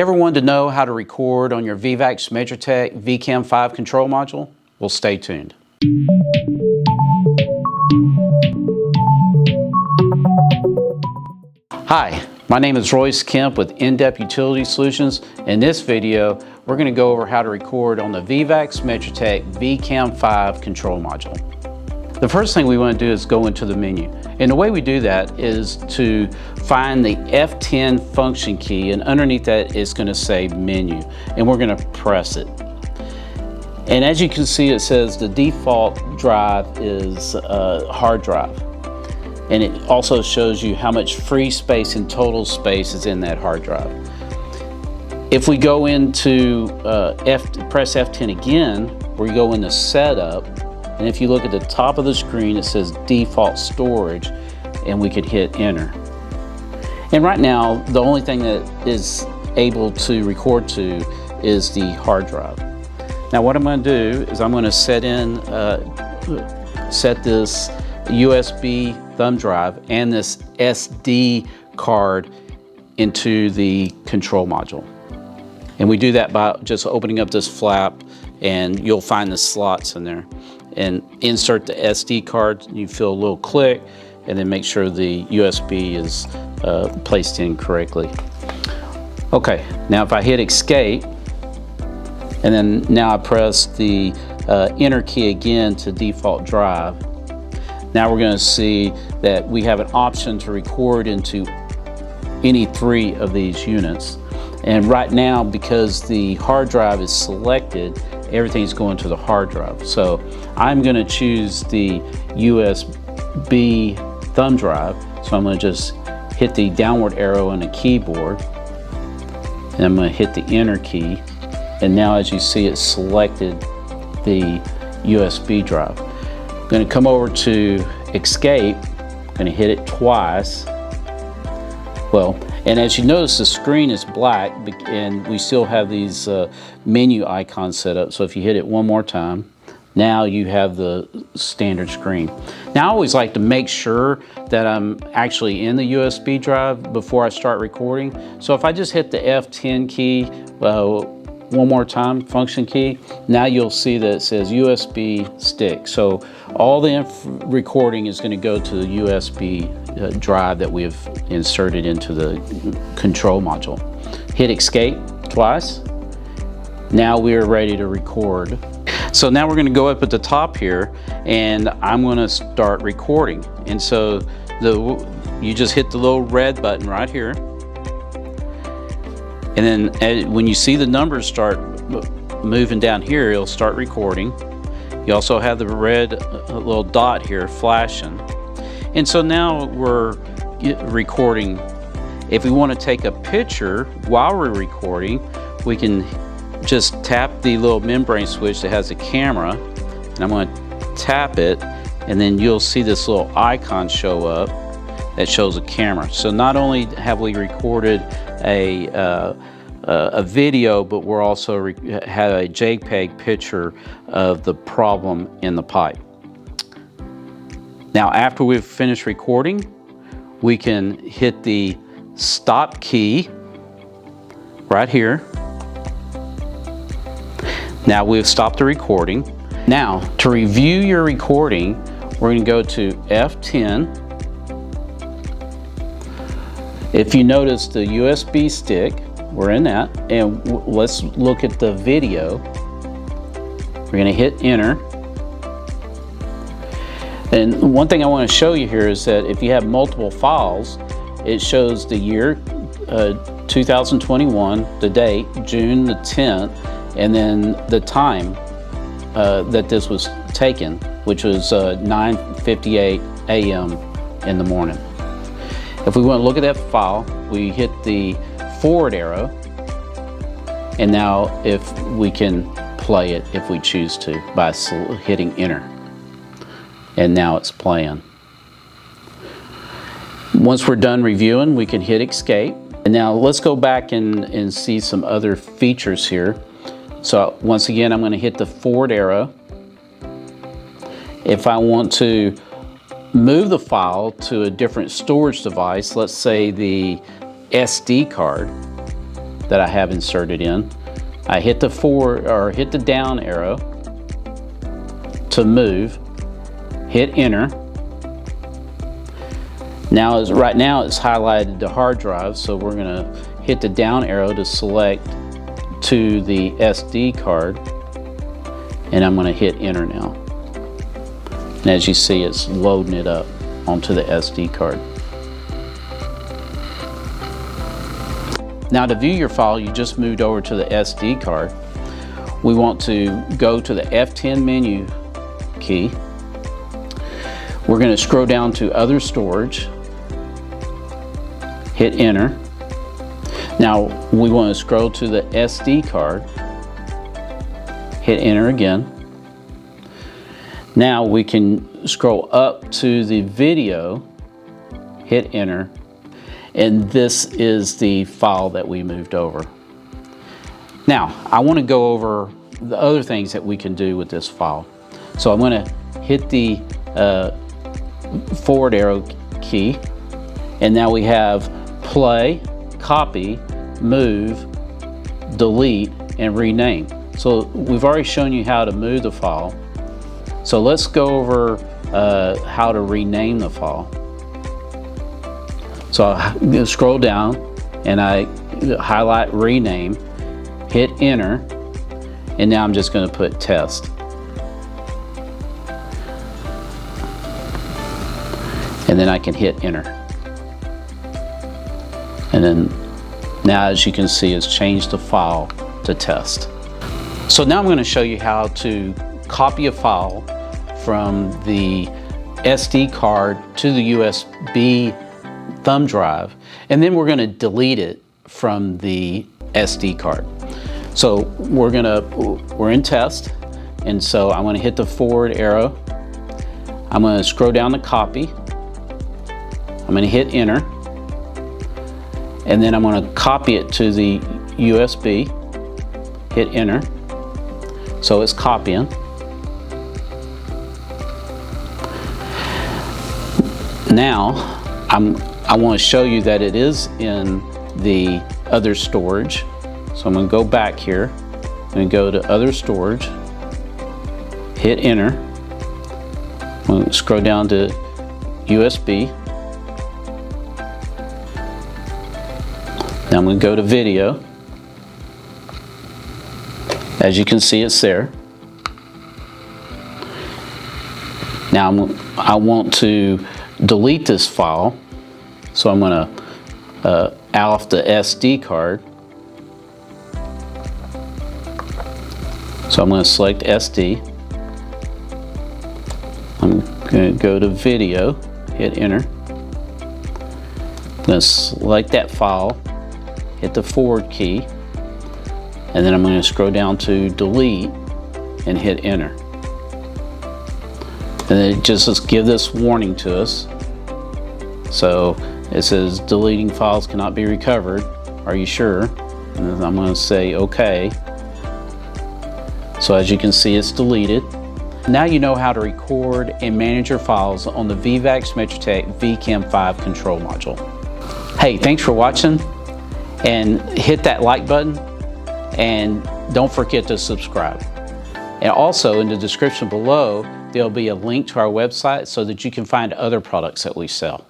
Ever wanted to know how to record on your VVAX MeasureTech vCam 5 control module? Well, stay tuned. Hi, my name is Royce Kemp with In-Depth Utility Solutions. In this video, we're going to go over how to record on the VVAX MeasureTech vCam 5 control module. The first thing we want to do is go into the menu. And the way we do that is to find the F10 function key, and underneath that is going to say menu, and we're going to press it. And as you can see, it says the default drive is hard drive. And it also shows you how much free space and total space is in that hard drive. If we go into press F10 again, we go into setup, and if you look at the top of the screen, it says default storage, and we could hit enter. And right now, the only thing that is able to record to is the hard drive. Now what I'm going to do is I'm going to set this USB thumb drive and this SD card into the control module. And we do that by just opening up this flap, and you'll find the slots in there. And insert the SD card, you feel a little click, and then make sure the USB is placed in correctly. Okay, now if I hit escape, and then now I press the enter key again to default drive, now we're going to see that we have an option to record into any 3 of these units. And right now, because the hard drive is selected, everything's going to the hard drive. So I'm going to choose the USB thumb drive. So I'm going to just hit the downward arrow on the keyboard, and I'm going to hit the enter key. And now, as you see, it's selected the USB drive. I'm going to come over to escape. I'm going to hit it twice. Well, and as you notice, the screen is black, and we still have these menu icons set up. So if you hit it one more time, now you have the standard screen. Now I always like to make sure that I'm actually in the USB drive before I start recording. So if I just hit the F10 key one more time, function key, now you'll see that it says USB stick. So all the recording is going to go to the USB drive that we've inserted into the control module. Hit escape twice. Now we're ready to record. So now we're going to go up at the top here, and I'm going to start recording. And so you just hit the little red button right here. And then when you see the numbers start moving down here, it'll start recording. You also have the red little dot here flashing. And so now we're recording. If we want to take a picture while we're recording, we can just tap the little membrane switch that has a camera, and I'm going to tap it, and then you'll see this little icon show up that shows a camera. So not only have we recorded a video, but we're also had a JPEG picture of the problem in the pipe. Now after we've finished recording, we can hit the stop key right here. Now we've stopped the recording. Now to review your recording, we're going to go to F10. If you notice the USB stick, we're in that, and let's look at the video. We're going to hit enter. And one thing I want to show you here is that if you have multiple files, it shows the year 2021, the date, June the 10th, and then the time that this was taken, which was 9:58 a.m. in the morning. If we want to look at that file, we hit the forward arrow, and now if we can play it if we choose to by hitting enter. And now it's playing. Once we're done reviewing, we can hit escape. And now let's go back and see some other features here. So once again, I'm going to hit the forward arrow. If I want to move the file to a different storage device, let's say the SD card, that I have inserted in. I hit the forward or hit the down arrow to move, hit enter. Now, right now it's highlighted the hard drive, so we're going to hit the down arrow to select to the SD card, and I'm going to hit enter now. And as you see, it's loading it up onto the SD card. Now, to view your file you just moved over to the SD card, we want to go to the F10 menu key. We're going to scroll down to other storage, hit enter. Now we want to scroll to the SD card, hit enter again. Now we can scroll up to the video, hit enter, and this is the file that we moved over. Now I want to go over the other things that we can do with this file. So I'm going to hit the forward arrow key, and now we have play, copy, move, delete, and rename. So we've already shown you how to move the file. So let's go over how to rename the file. So I'll scroll down and I highlight rename, hit enter, and now I'm just going to put test. And then I can hit enter. And then now, as you can see, it's changed the file to test. So now I'm going to show you how to copy a file from the SD card to the USB thumb drive, and then we're going to delete it from the SD card. So we're in test, and so I'm going to hit the forward arrow. I'm going to scroll down to copy. I'm going to hit enter, and then I'm going to copy it to the USB, hit enter. So it's copying. Now I want to show you that it is in the other storage. So I'm going to go back here. I'm going to go to other storage, hit enter. I'm going to scroll down to USB. Now I'm going to go to video. As you can see, it's there. Now I want to delete this file, so I'm going to off the SD card. So I'm going to select SD. I'm going to go to video, hit enter. I'm going to select that file, hit the forward key, and then I'm going to scroll down to delete and hit enter. And then it just give this warning to us. So it says deleting files cannot be recovered. Are you sure? And then I'm going to say okay. So as you can see, it's deleted. Now you know how to record and manage your files on the VVAX Metrotech vCam 5 control module. Hey, thanks for watching, and hit that like button, and don't forget to subscribe. And also in the description below, there'll be a link to our website so that you can find other products that we sell.